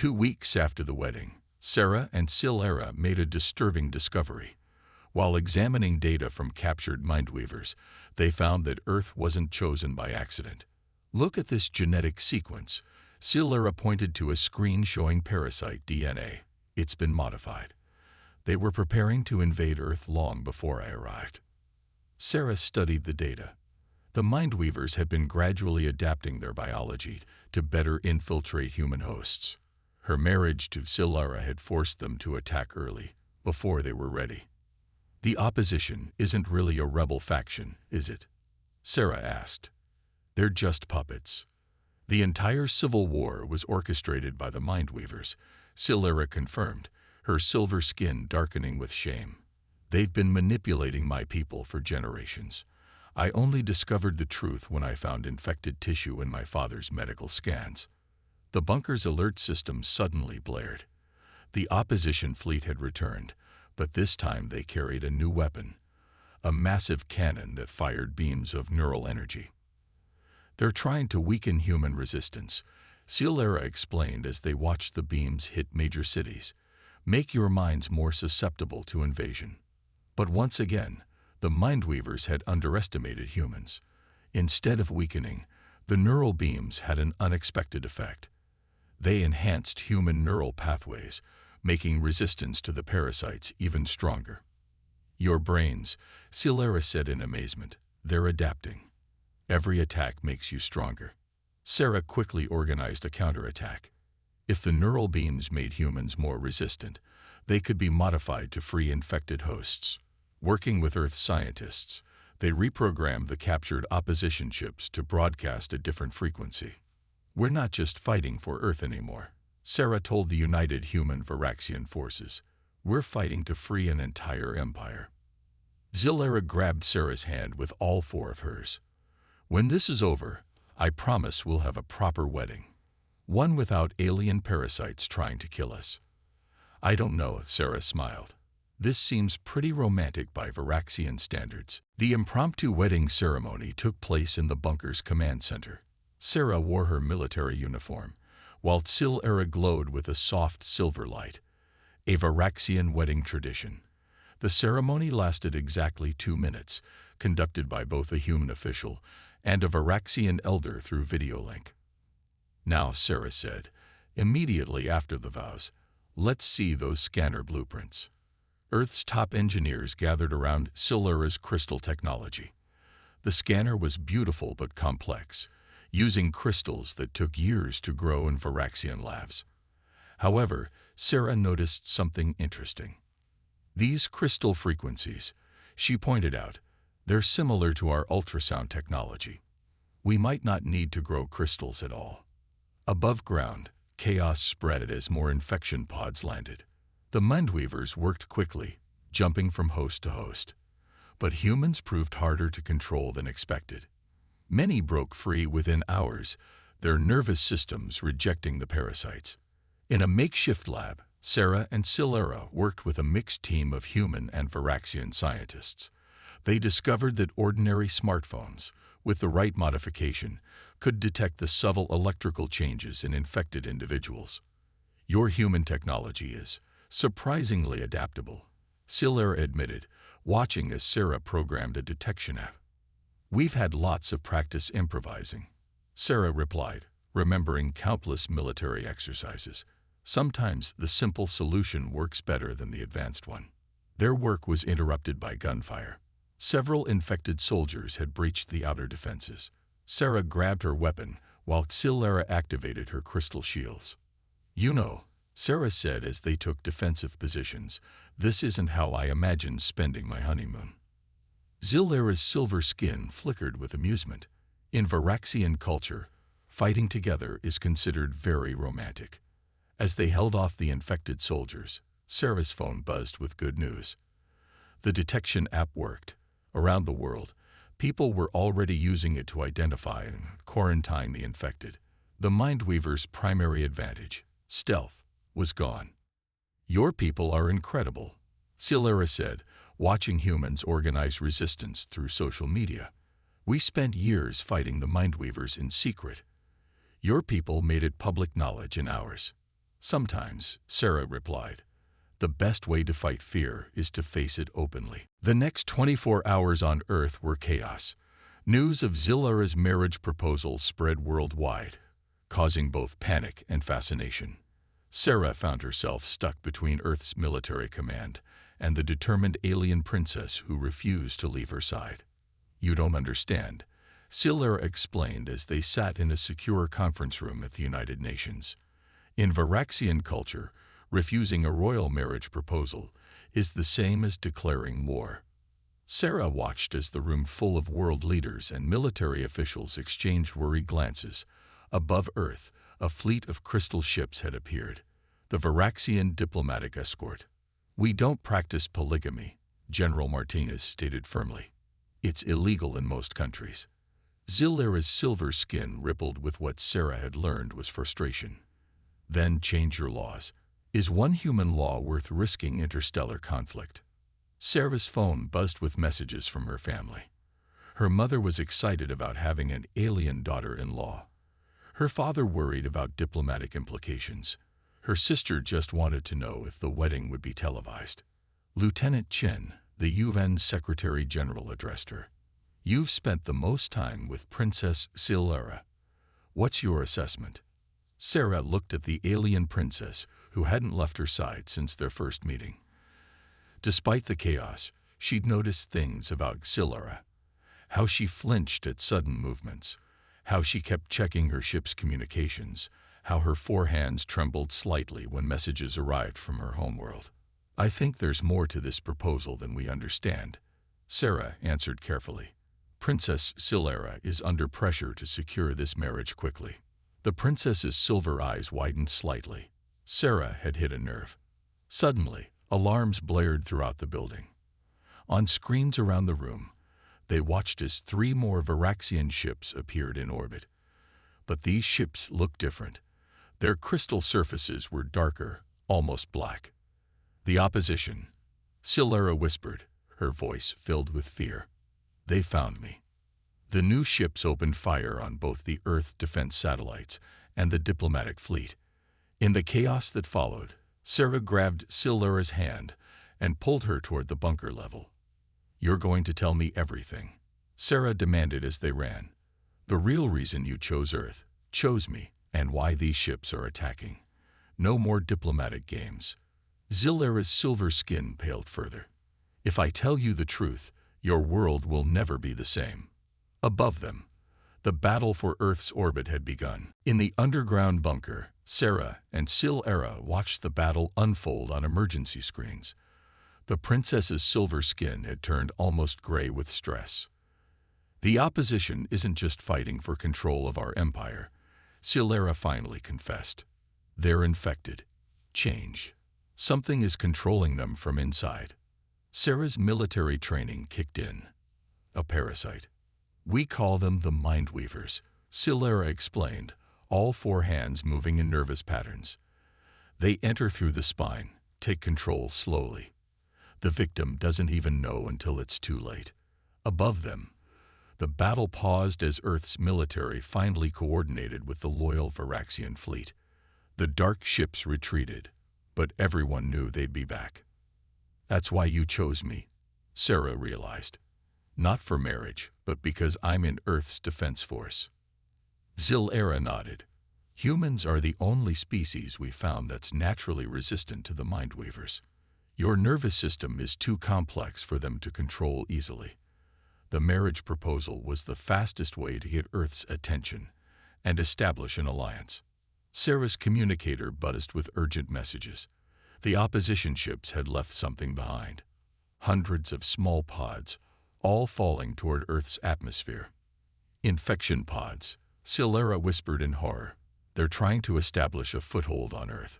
2 weeks after the wedding, Sarah and Silera made a disturbing discovery. While examining data from captured Mindweavers, they found that Earth wasn't chosen by accident. Look at this genetic sequence. Silera pointed to a screen showing parasite DNA. It's been modified. They were preparing to invade Earth long before I arrived. Sarah studied the data. The Mindweavers had been gradually adapting their biology to better infiltrate human hosts. Her marriage to Silera had forced them to attack early, before they were ready. The opposition isn't really a rebel faction, is it? Sarah asked. They're just puppets. The entire civil war was orchestrated by the Mindweavers, Silera confirmed, her silver skin darkening with shame. They've been manipulating my people for generations. I only discovered the truth when I found infected tissue in my father's medical scans. The bunker's alert system suddenly blared. The opposition fleet had returned, but this time they carried a new weapon, a massive cannon that fired beams of neural energy. They're trying to weaken human resistance, Silera explained as they watched the beams hit major cities. Make your minds more susceptible to invasion. But once again, the Mindweavers had underestimated humans. Instead of weakening, the neural beams had an unexpected effect. They enhanced human neural pathways, making resistance to the parasites even stronger. Your brains, Silera said in amazement, they're adapting. Every attack makes you stronger. Sarah quickly organized a counterattack. If the neural beams made humans more resistant, they could be modified to free infected hosts. Working with Earth scientists, they reprogrammed the captured opposition ships to broadcast a different frequency. We're not just fighting for Earth anymore, Sarah told the United Human Viraxian Forces. We're fighting to free an entire empire. Silera grabbed Sarah's hand with all four of hers. When this is over, I promise we'll have a proper wedding. One without alien parasites trying to kill us. I don't know, Sarah smiled. This seems pretty romantic by Viraxian standards. The impromptu wedding ceremony took place in the bunker's command center. Sarah wore her military uniform, while Silera glowed with a soft silver light. A Viraxian wedding tradition. The ceremony lasted exactly 2 minutes, conducted by both a human official and a Viraxian elder through video link. Now, Sarah said, immediately after the vows, let's see those scanner blueprints. Earth's top engineers gathered around Silera's crystal technology. The scanner was beautiful but complex, using crystals that took years to grow in Viraxian labs. However, Sarah noticed something interesting. These crystal frequencies, she pointed out, they're similar to our ultrasound technology. We might not need to grow crystals at all. Above ground, chaos spread as more infection pods landed. The Mindweavers worked quickly, jumping from host to host. But humans proved harder to control than expected. Many broke free within hours, their nervous systems rejecting the parasites. In a makeshift lab, Sarah and Silera worked with a mixed team of human and Viraxian scientists. They discovered that ordinary smartphones, with the right modification, could detect the subtle electrical changes in infected individuals. Your human technology is surprisingly adaptable, Silera admitted, watching as Sarah programmed a detection app. We've had lots of practice improvising, Sarah replied, remembering countless military exercises. Sometimes the simple solution works better than the advanced one. Their work was interrupted by gunfire. Several infected soldiers had breached the outer defenses. Sarah grabbed her weapon while Silera activated her crystal shields. You know, Sarah said as they took defensive positions, this isn't how I imagined spending my honeymoon. Silera's silver skin flickered with amusement. In Viraxian culture, fighting together is considered very romantic. As they held off the infected soldiers, Sarah's phone buzzed with good news. The detection app worked. Around the world, people were already using it to identify and quarantine the infected. The Mindweaver's primary advantage, stealth, was gone. Your people are incredible, Silera said, watching humans organize resistance through social media. We spent years fighting the Mindweavers in secret. Your people made it public knowledge in hours. Sometimes, Sarah replied. The best way to fight fear is to face it openly. The next 24 hours on Earth were chaos. News of Zillera's marriage proposal spread worldwide, causing both panic and fascination. Sarah found herself stuck between Earth's military command and the determined alien princess who refused to leave her side. "You don't understand," Zillera explained as they sat in a secure conference room at the United Nations. In Varaxian culture, refusing a royal marriage proposal is the same as declaring war. Sarah watched as the room full of world leaders and military officials exchanged worried glances. Above Earth, a fleet of crystal ships had appeared, the Varaxian diplomatic escort. "We don't practice polygamy," General Martinez stated firmly. "It's illegal in most countries." Zillera's silver skin rippled with what Sarah had learned was frustration. "Then change your laws. Is one human law worth risking interstellar conflict?" Sarah's phone buzzed with messages from her family. Her mother was excited about having an alien daughter-in-law. Her father worried about diplomatic implications. Her sister just wanted to know if the wedding would be televised. Lieutenant Chen, the UN Secretary General, addressed her. "You've spent the most time with Princess Zillera. What's your assessment?" Sarah looked at the alien princess, who hadn't left her side since their first meeting. Despite the chaos, she'd noticed things about Zillera. How she flinched at sudden movements, how she kept checking her ship's communications, how her forehands trembled slightly when messages arrived from her homeworld. "I think there's more to this proposal than we understand," Sarah answered carefully. "Princess Zillera is under pressure to secure this marriage quickly." The princess's silver eyes widened slightly. Sarah had hit a nerve. Suddenly, alarms blared throughout the building. On screens around the room, they watched as 3 more Varaxian ships appeared in orbit. But these ships looked different. Their crystal surfaces were darker, almost black. "The opposition," Zillera whispered, her voice filled with fear. "They found me." The new ships opened fire on both the Earth defense satellites and the diplomatic fleet. In the chaos that followed, Sarah grabbed Zillera's hand and pulled her toward the bunker level. "You're going to tell me everything," Sarah demanded as they ran. "The real reason you chose Earth, chose me, and why these ships are attacking. No more diplomatic games." Zillera's silver skin paled further. "If I tell you the truth, your world will never be the same." Above them, the battle for Earth's orbit had begun. In the underground bunker, Sarah and Zillera watched the battle unfold on emergency screens. The princess's silver skin had turned almost gray with stress. "The opposition isn't just fighting for control of our empire," Zillera finally confessed. "They're infected. Change. Something is controlling them from inside." Sarah's military training kicked in. "A parasite. We call them the Mindweavers," Zillera explained, all 4 hands moving in nervous patterns. "They enter through the spine, take control slowly. The victim doesn't even know until it's too late." Above them, the battle paused as Earth's military finally coordinated with the loyal Varaxian fleet. The dark ships retreated, but everyone knew they'd be back. "That's why you chose me," Sarah realized. "Not for marriage, but because I'm in Earth's defense force." Zillera nodded. "Humans are the only species we found that's naturally resistant to the Mindweavers. Your nervous system is too complex for them to control easily." The marriage proposal was the fastest way to get Earth's attention and establish an alliance. Sarah's communicator buzzed with urgent messages. The opposition ships had left something behind. Hundreds of small pods, all falling toward Earth's atmosphere. "Infection pods," Zillera whispered in horror. "They're trying to establish a foothold on Earth."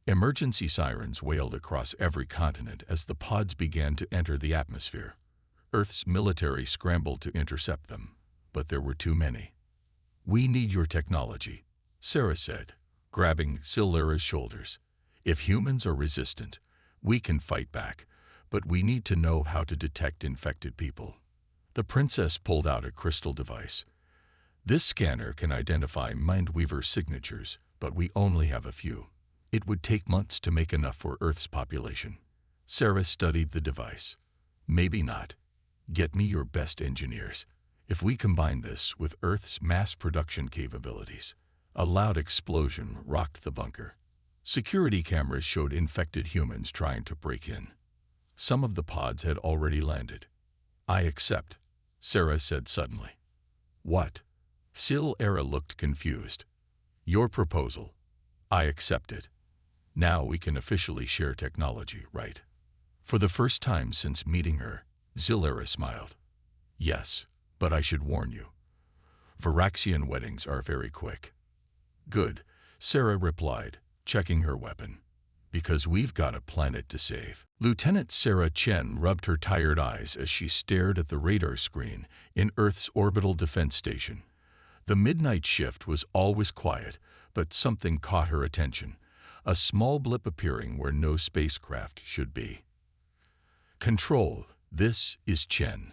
Emergency sirens wailed across every continent as the pods began to enter the atmosphere. Earth's military scrambled to intercept them, but there were too many. "We need your technology," Sarah said, grabbing Zillera's shoulders. "If humans are resistant, we can fight back, but we need to know how to detect infected people." The princess pulled out a crystal device. "This scanner can identify Mindweaver signatures, but we only have a few. It would take months to make enough for Earth's population. Sarah studied the device. Maybe not. Get me your best engineers. If we combine this with Earth's mass production capabilities. A loud explosion rocked the bunker. Security cameras showed infected humans trying to break in. Some of the pods had already landed. I accept, Sarah said suddenly. What? Era looked confused. Your proposal. I accept it. Now we can officially share technology, right? For the first time since meeting her, Era smiled. Yes, but I should warn you. Viraxian weddings are very quick. Good, Sarah replied, checking her weapon. Because we've got a planet to save. Lieutenant Sarah Chen rubbed her tired eyes as she stared at the radar screen in Earth's orbital defense station. The midnight shift was always quiet, but something caught her attention. A small blip appearing where no spacecraft should be. Control, this is Chen.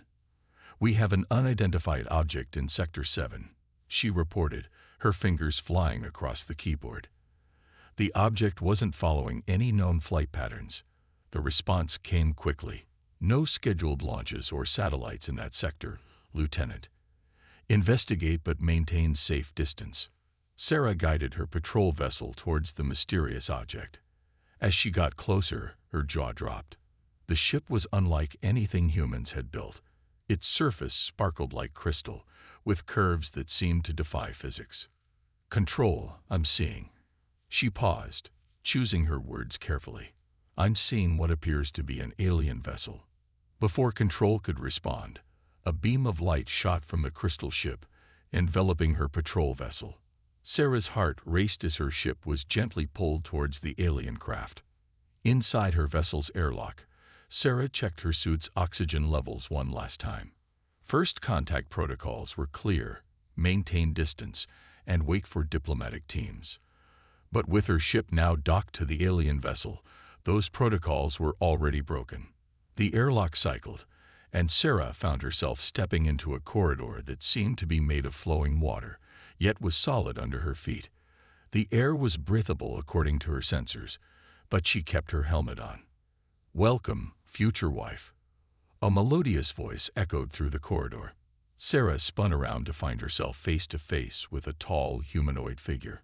We have an unidentified object in Sector 7, she reported, her fingers flying across the keyboard. The object wasn't following any known flight patterns. The response came quickly. No scheduled launches or satellites in that sector, Lieutenant. Investigate but maintain safe distance. Sarah guided her patrol vessel towards the mysterious object. As she got closer, her jaw dropped. The ship was unlike anything humans had built. Its surface sparkled like crystal, with curves that seemed to defy physics. Control, I'm seeing. She paused, choosing her words carefully. I'm seeing what appears to be an alien vessel. Before Control could respond, a beam of light shot from the crystal ship, enveloping her patrol vessel. Sarah's heart raced as her ship was gently pulled towards the alien craft. Inside her vessel's airlock, Sarah checked her suit's oxygen levels one last time. First contact protocols were clear: maintain distance and wait for diplomatic teams. But with her ship now docked to the alien vessel, those protocols were already broken. The airlock cycled, and Sarah found herself stepping into a corridor that seemed to be made of flowing water, yet was solid under her feet. The air was breathable according to her sensors, but she kept her helmet on. Welcome, future wife. A melodious voice echoed through the corridor. Sarah spun around to find herself face to face with a tall, humanoid figure.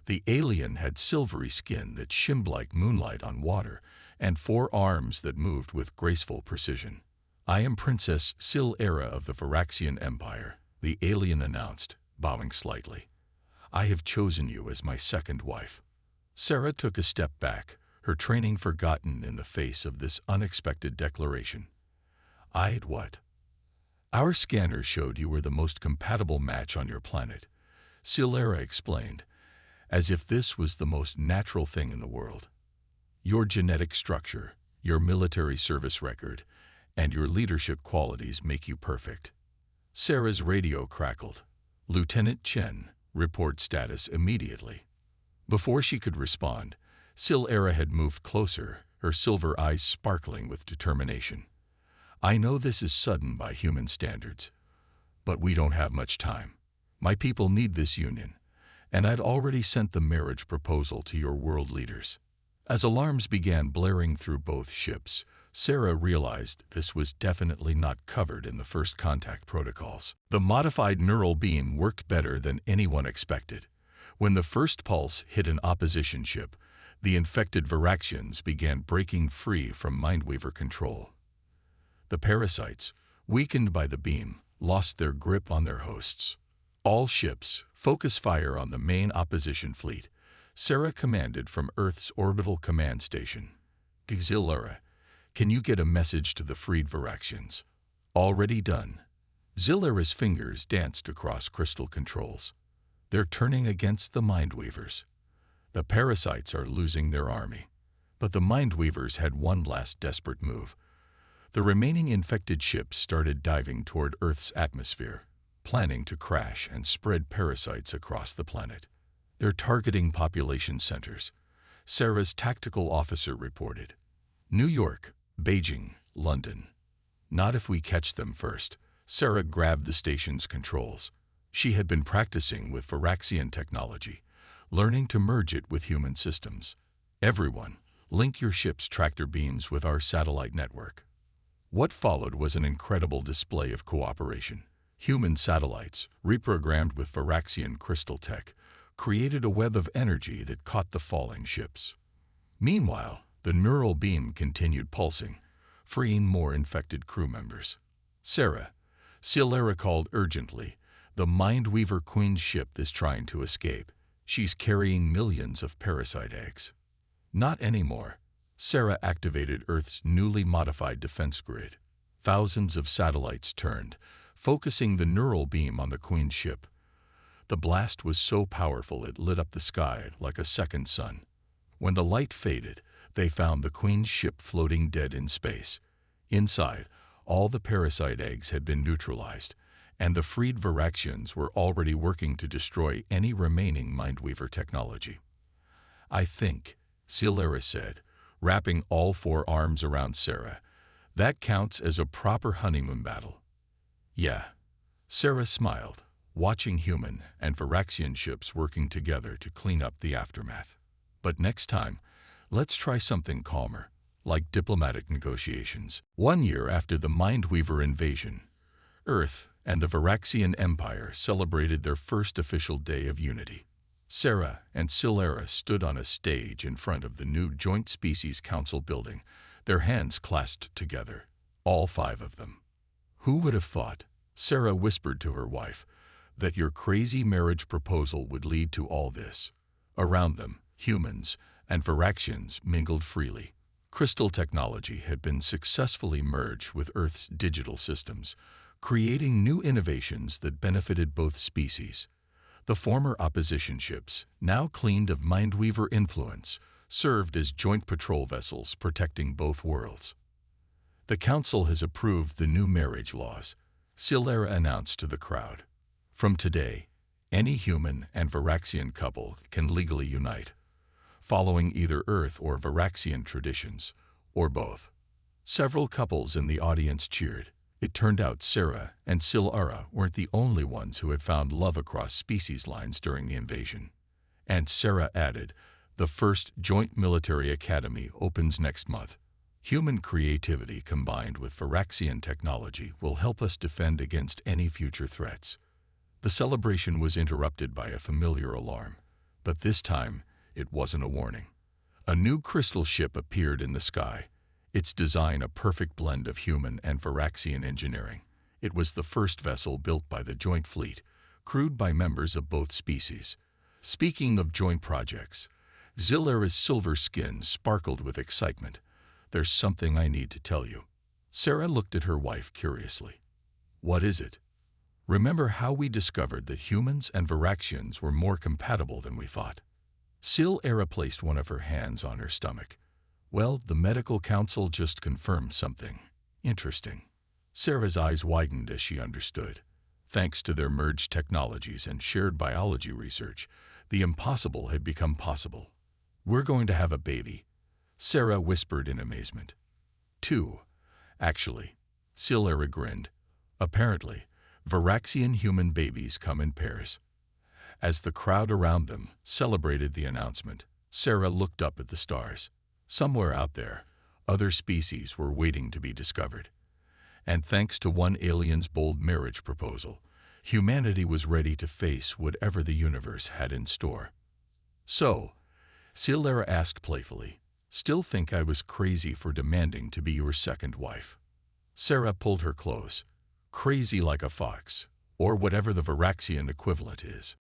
The alien had silvery skin that shimmered like moonlight on water, and 4 arms that moved with graceful precision. I am Princess Era of the Viraxian Empire, the alien announced, bowing slightly. I have chosen you as my second wife. Sarah took a step back, her training forgotten in the face of this unexpected declaration. I'd what? Our scanners showed you were the most compatible match on your planet, Era explained, as if this was the most natural thing in the world. Your genetic structure, your military service record, and your leadership qualities make you perfect. Sarah's radio crackled. Lieutenant Chen, report status immediately. Before she could respond, Era had moved closer, her silver eyes sparkling with determination. I know this is sudden by human standards, but we don't have much time. My people need this union, and I'd already sent the marriage proposal to your world leaders. As alarms began blaring through both ships, Sarah realized this was definitely not covered in the first contact protocols. The modified neural beam worked better than anyone expected. When the first pulse hit an opposition ship, the infected Viraxians began breaking free from Mindweaver control. The parasites, weakened by the beam, lost their grip on their hosts. All ships, focus fire on the main opposition fleet, Sarah commanded from Earth's orbital command station. Era, can you get a message to the freed Viraxians? Already done. Era's fingers danced across crystal controls. They're turning against the Mindweavers. The parasites are losing their army. But the Mindweavers had one last desperate move. The remaining infected ships started diving toward Earth's atmosphere, planning to crash and spread parasites across the planet. They're targeting population centers, Sarah's tactical officer reported. New York, Beijing, London. Not if we catch them first. Sarah grabbed the station's controls. She had been practicing with Viraxian technology, learning to merge it with human systems. Everyone, link your ship's tractor beams with our satellite network. What followed was an incredible display of cooperation. Human satellites, reprogrammed with Varaxian crystal tech, created a web of energy that caught the falling ships. Meanwhile, the neural beam continued pulsing, freeing more infected crew members. Sarah, Silera called urgently. The Mindweaver Queen's ship is trying to escape. She's carrying millions of parasite eggs. Not anymore. Sarah activated Earth's newly modified defense grid. Thousands of satellites turned, focusing the neural beam on the Queen's ship. The blast was so powerful it lit up the sky like a second sun. When the light faded, they found the Queen's ship floating dead in space. Inside, all the parasite eggs had been neutralized, and the freed Varaxians were already working to destroy any remaining Mindweaver technology. "I think," Silera said, wrapping all four arms around Sarah, "that counts as a proper honeymoon battle." "Yeah." Sarah smiled, watching human and Varaxian ships working together to clean up the aftermath. "But next time, let's try something calmer, like diplomatic negotiations." 1 year after the Mindweaver invasion, Earth and the Varaxian Empire celebrated their first official day of unity. Sarah and Silera stood on a stage in front of the new Joint Species Council building, their hands clasped together, all 5 of them. "Who would have thought," Sarah whispered to her wife, "that your crazy marriage proposal would lead to all this?" Around them, humans and Varaxians mingled freely. Crystal technology had been successfully merged with Earth's digital systems, creating new innovations that benefited both species. The former opposition ships, now cleaned of Mindweaver influence, served as joint patrol vessels protecting both worlds. "The Council has approved the new marriage laws," Silera announced to the crowd. "From today, any human and Varaxian couple can legally unite, following either Earth or Varaxian traditions, or both." Several couples in the audience cheered. It turned out Sarah and Silera weren't the only ones who had found love across species lines during the invasion. And Sarah added, "The first joint military academy opens next month. Human creativity combined with Varaxian technology will help us defend against any future threats." The celebration was interrupted by a familiar alarm, but this time it wasn't a warning. A new crystal ship appeared in the sky, its design a perfect blend of human and Varaxian engineering. It was the first vessel built by the Joint Fleet, crewed by members of both species. Speaking of joint projects, Silera's silver skin sparkled with excitement. "There's something I need to tell you." Sarah looked at her wife curiously. "What is it?" "Remember how we discovered that humans and Varaxians were more compatible than we thought?" Silera placed one of her hands on her stomach. "Well, the Medical Council just confirmed something interesting." Sarah's eyes widened as she understood. Thanks to their merged technologies and shared biology research, the impossible had become possible. "We're going to have a baby," Sarah whispered in amazement. "2, actually," Silera grinned. "Apparently, Varaxian human babies come in pairs." As the crowd around them celebrated the announcement, Sarah looked up at the stars. Somewhere out there, other species were waiting to be discovered. And thanks to one alien's bold marriage proposal, humanity was ready to face whatever the universe had in store. "So," Silera asked playfully, "still think I was crazy for demanding to be your second wife?" Sarah pulled her close. "Crazy like a fox, or whatever the Varaxian equivalent is."